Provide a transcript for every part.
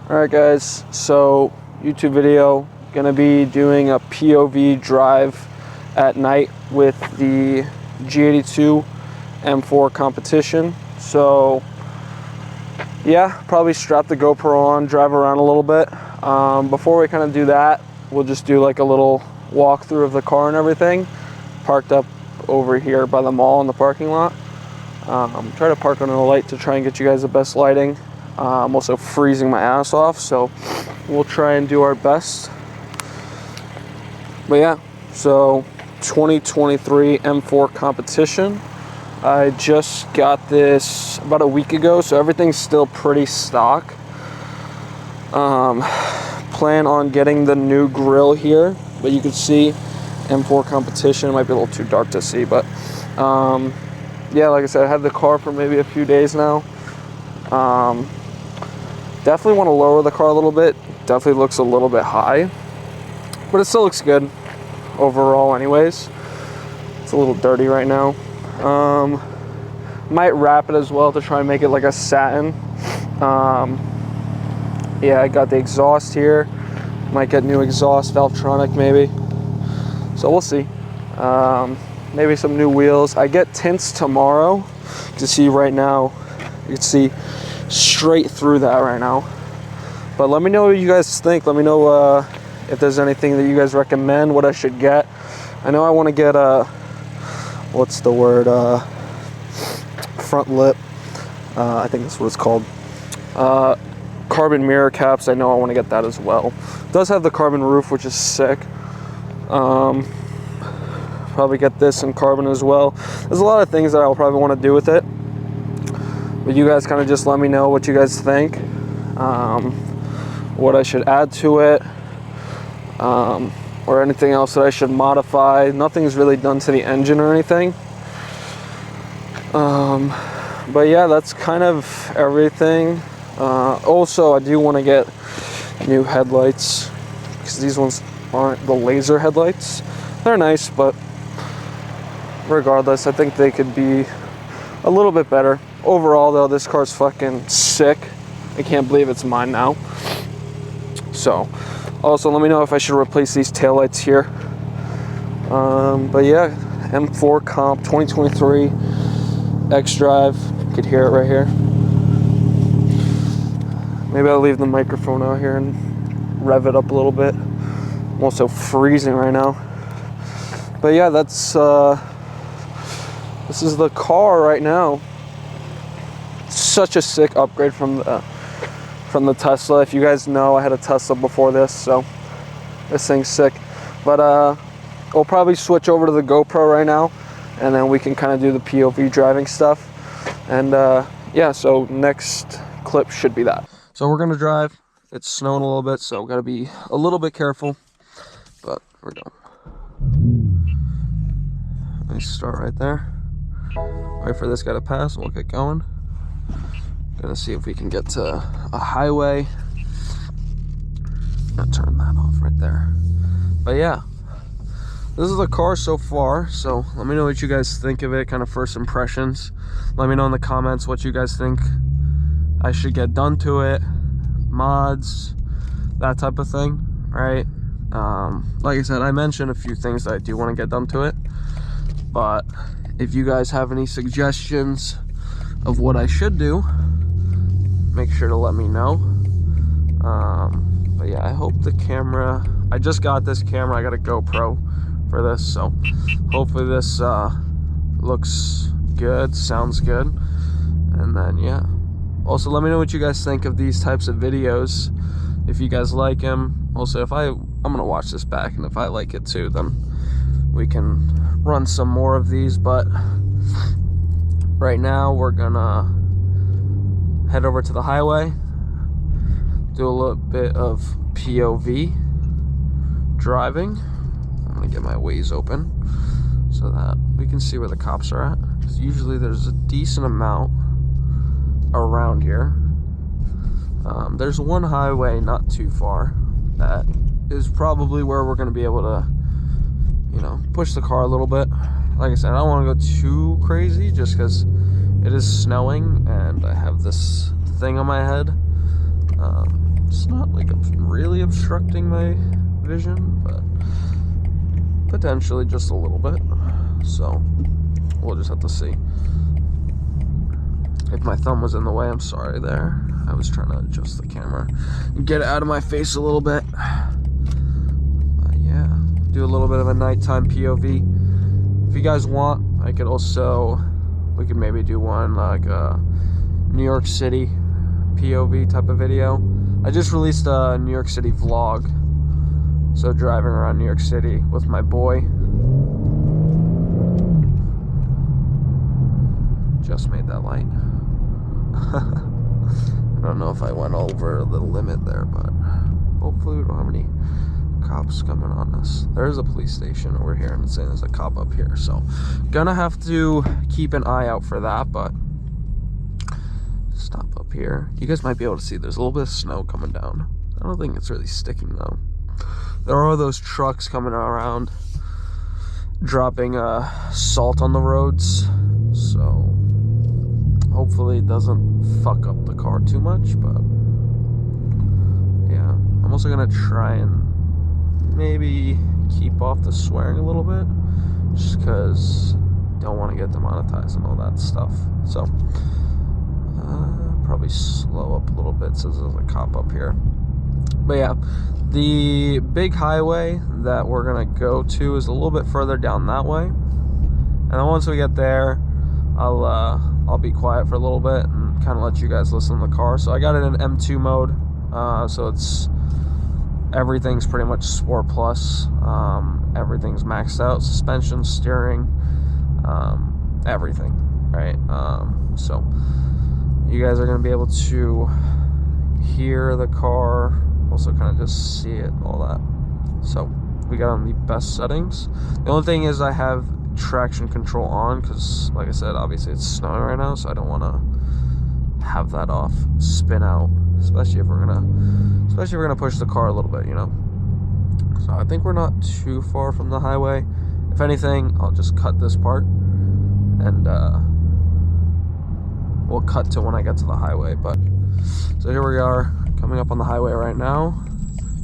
Alright guys, so YouTube video, gonna be doing a POV drive at night with the G82 M4 competition. So yeah, probably strap the GoPro on, drive around a little bit. Before we kind of do that, we'll just do like a little walkthrough of the car and everything. Parked up over here by the mall in the parking lot. Try to park under the light to try and get you guys the best lighting. I'm also freezing my ass off, so we'll try and do our best. But yeah, so 2023 M4 competition. I just got this about a week ago, so everything's still pretty stock. Plan on getting the new grill here, but you can see M4 competition. It might be a little too dark to see, but yeah, like I said, I had the car for maybe a few days now. Definitely want to lower the car a little bit. Definitely looks a little bit high, but it still looks good overall anyways. It's a little dirty right now. Might wrap it as well to try and make it like a satin. Yeah, I got the exhaust here. Might get new exhaust, Valvetronic maybe. So we'll see. Maybe some new wheels. I get tints tomorrow. You can see right now, you can see straight through that right now. But let me know what you guys think. Let me know if there's anything that you guys recommend, what I should get. I know I want to get a, what's the word, front lip. I think that's what it's called. Carbon mirror caps. I know I want to get that as well. It does have the carbon roof, which is sick. Probably get this in carbon as well. There's a lot of things that I'll probably want to do with it, but you guys kind of just let me know what you guys think, what I should add to it, or anything else that I should modify. Nothing's really done to the engine or anything. But yeah, that's kind of everything. Also, I do want to get new headlights, because these ones aren't the laser headlights. They're nice, but regardless, I think they could be a little bit better. Overall though, this car's fucking sick. I can't believe it's mine now. So also let me know if I should replace these taillights here. But yeah, M4 comp 2023 X drive. You could hear it right here. Maybe I'll leave the microphone out here and rev it up a little bit. I'm also freezing right now. But yeah, that's this is the car right now. Such a sick upgrade from the Tesla. If you guys know, I had a Tesla before this, so this thing's sick. But we'll probably switch over to the GoPro right now, and then we can kind of do the POV driving stuff. And yeah, so next clip should be that. So we're gonna drive. It's snowing a little bit, so we gotta be a little bit careful, but we're going. Nice start right there. Wait for this guy to pass and we'll get going. Gonna see if we can get to a highway. Gonna turn that off right there. But yeah, this is the car so far, so let me know what you guys think of it, kind of first impressions. Let me know in the comments what you guys think I should get done to it, mods, that type of thing, right? Like I said, I mentioned a few things that I do want to get done to it, but if you guys have any suggestions of what I should do, make sure to let me know. But yeah, I hope the camera, I just got this camera, I got a GoPro for this, so hopefully this looks good, sounds good. And then yeah, also let me know what you guys think of these types of videos, if you guys like them. Also, if I'm gonna watch this back, and if I like it too, then we can run some more of these. But right now we're gonna head over to the highway, do a little bit of POV driving. I'm gonna get my Waze open so that we can see where the cops are at, because usually there's a decent amount around here. There's one highway not too far that is probably where we're going to be able to, you know, push the car a little bit. Like I said, I don't want to go too crazy just because it is snowing and I have this thing on my head. It's not like really obstructing my vision, but potentially just a little bit. So we'll just have to see. If my thumb was in the way, I'm sorry there. I was trying to adjust the camera and get it out of my face a little bit. Yeah, do a little bit of a nighttime POV. If you guys want, I could also, we could maybe do one like a New York City POV type of video. I just released a New York City vlog. So driving around New York City with my boy. Just made that light. I don't know if I went over the limit there, but hopefully we don't have any cops coming on us. There is a police station over here, and it's saying there's a cop up here, so gonna have to keep an eye out for that. But stop up here. You guys might be able to see there's a little bit of snow coming down. I don't think it's really sticking though. There are those trucks coming around dropping salt on the roads, so hopefully it doesn't fuck up the car too much. But yeah, I'm also gonna try and maybe keep off the swearing a little bit, just because don't want to get demonetized and all that stuff. So probably slow up a little bit since there's a cop up here. But yeah, the big highway that we're gonna go to is a little bit further down that way, and then once we get there, I'll be quiet for a little bit and kind of let you guys listen to the car. So I got it in M2 mode, so it's everything's pretty much Sport Plus. Everything's maxed out: suspension, steering, everything, right? So you guys are gonna be able to hear the car, also kind of just see it, all that. So we got on the best settings. The only thing is I have traction control on because, like I said, obviously it's snowing right now, so I don't want to have that off, spin out, especially if we're gonna push the car a little bit, you know. So I think we're not too far from the highway. If anything, I'll just cut this part and we'll cut to when I get to the highway. But so here we are, coming up on the highway right now.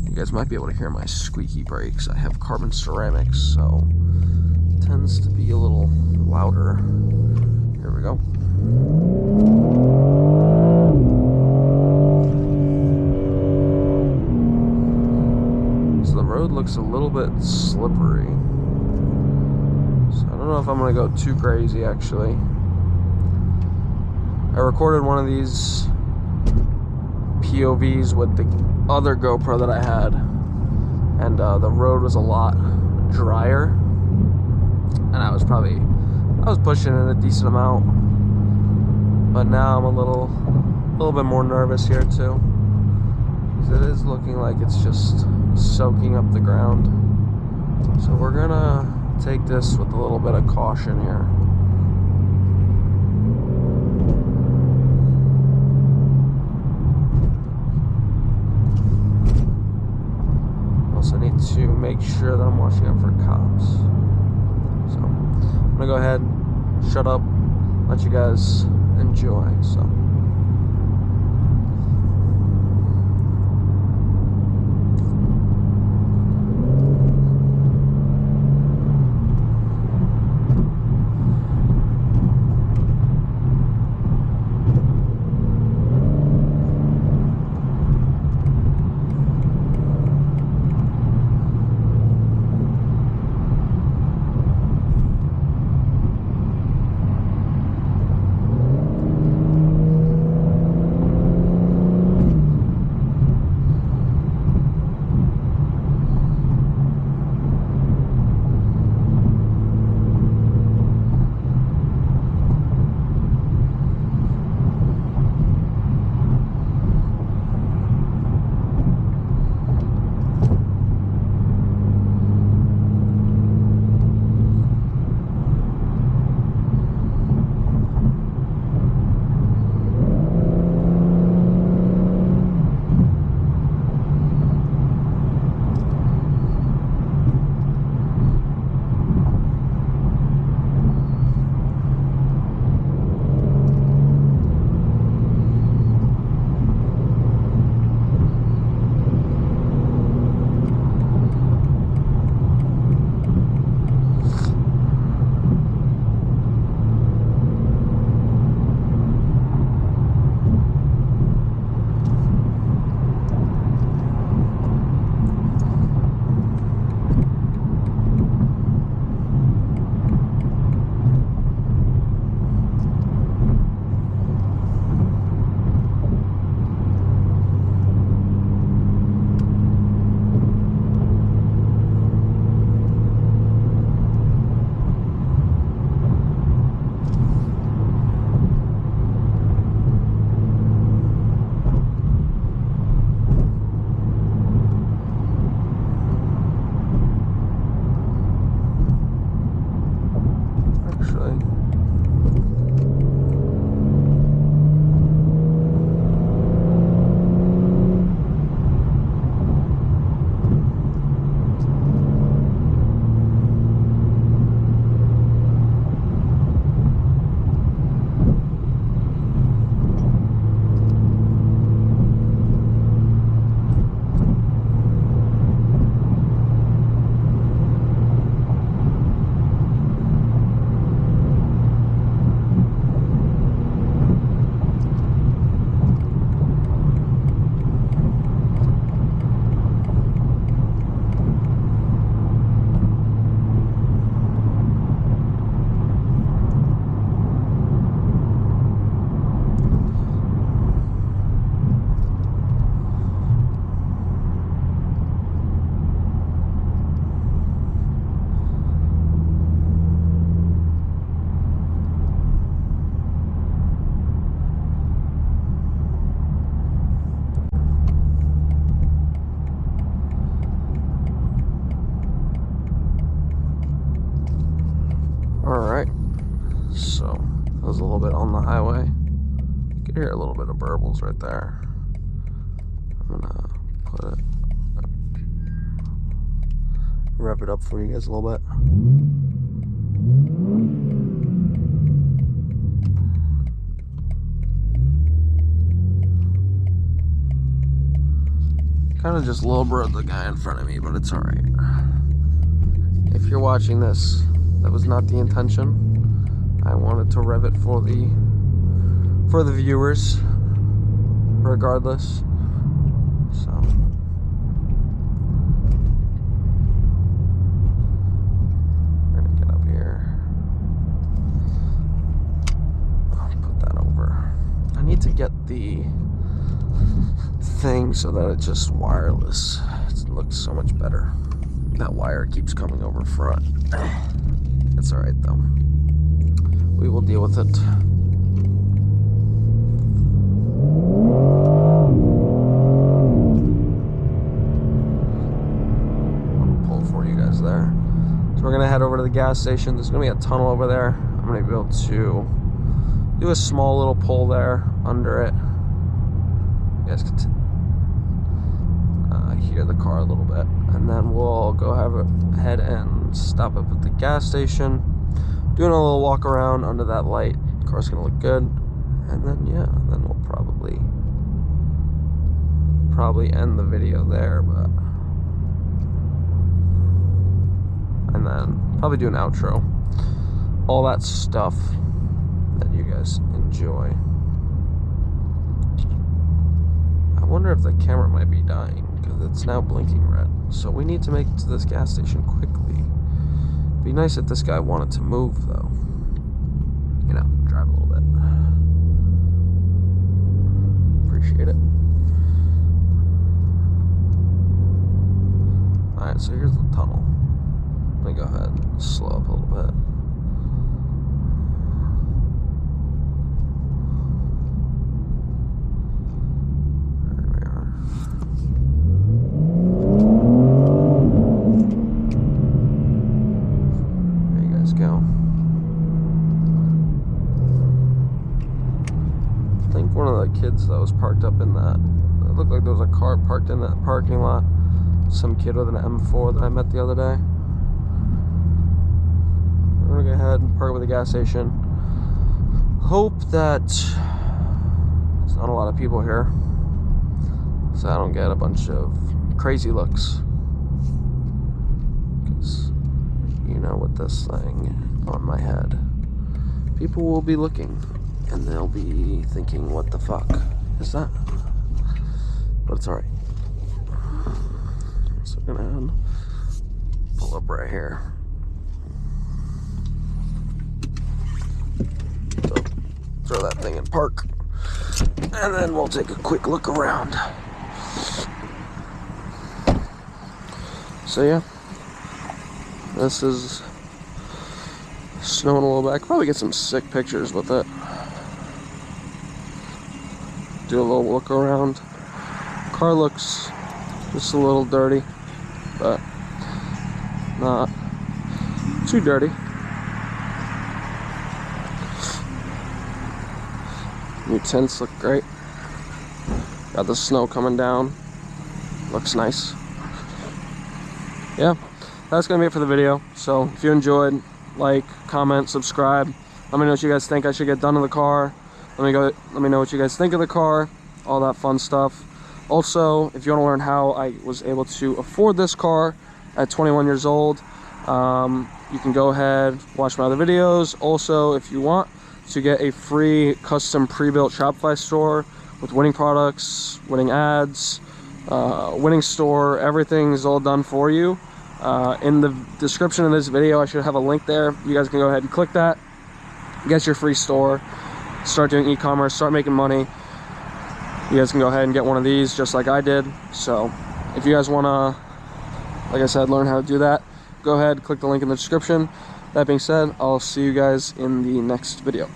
You guys might be able to hear my squeaky brakes. I have carbon ceramics, so it tends to be a little louder. Here we go. So the road looks a little bit slippery. So I don't know if I'm gonna go too crazy, actually. I recorded one of these POVs with the other GoPro that I had, and the road was a lot drier, and I was pushing it a decent amount, but now I'm a little bit more nervous here too, because it is looking like it's just soaking up the ground. So we're gonna take this with a little bit of caution here. Also need to make sure that I'm watching out for cops. So I'm gonna go ahead, shut up, let you guys enjoy. So gerbils right there. I'm gonna put it, rev it up for you guys a little bit. Kind of just lowbroed the guy in front of me, but it's all right. If you're watching this, that was not the intention. I wanted to rev it for the viewers, regardless. So we're gonna get up here. I'll put that over. I need to get the thing so that it's just wireless. It looks so much better. That wire keeps coming over front. It's all right though. We will deal with it. I'll pull for you guys there. So we're gonna head over to the gas station. There's gonna be a tunnel over there. I'm gonna be able to do a small little pull there under it. You guys can hear the car a little bit, and then we'll go ahead and stop up at the gas station, doing a little walk around under that light. The car's gonna look good, and then yeah, then we'll probably end the video there, but and then probably do an outro, all that stuff that you guys enjoy. I wonder if the camera might be dying because it's now blinking red. So we need to make it to this gas station quickly. Be nice if this guy wanted to move though. You know, drive a little bit. Appreciate it. Alright, so here's the tunnel. Let me go ahead and slow up a little bit. Go. I think one of the kids that was parked up in that, it looked like there was a car parked in that parking lot. Some kid with an M4 that I met the other day. We're gonna go ahead and park with the gas station. Hope that there's not a lot of people here, so I don't get a bunch of crazy looks. You know, with this thing on my head, people will be looking and they'll be thinking, what the fuck is that? But it's alright. So we're gonna pull up right here. So throw that thing in park, and then we'll take a quick look around. So yeah. This is snowing a little bit. I could probably get some sick pictures with it. Do a little look around. Car looks just a little dirty, but not too dirty. New tints look great. Got the snow coming down. Looks nice. Yeah. That's gonna be it for the video. So if you enjoyed, like, comment, subscribe. Let me know what you guys think I should get done to the car. Let me know what you guys think of the car, all that fun stuff. Also, if you want to learn how I was able to afford this car at 21 years old, you can go ahead, watch my other videos. Also, if you want to get a free custom pre-built Shopify store with winning products, winning ads, winning store, everything is all done for you. In the description of this video, I should have a link there. You guys can go ahead and click that, get your free store, start doing e-commerce, start making money. You guys can go ahead and get one of these just like I did. So if you guys want to, like I said, learn how to do that, go ahead, click the link in the description. That being said, I'll see you guys in the next video.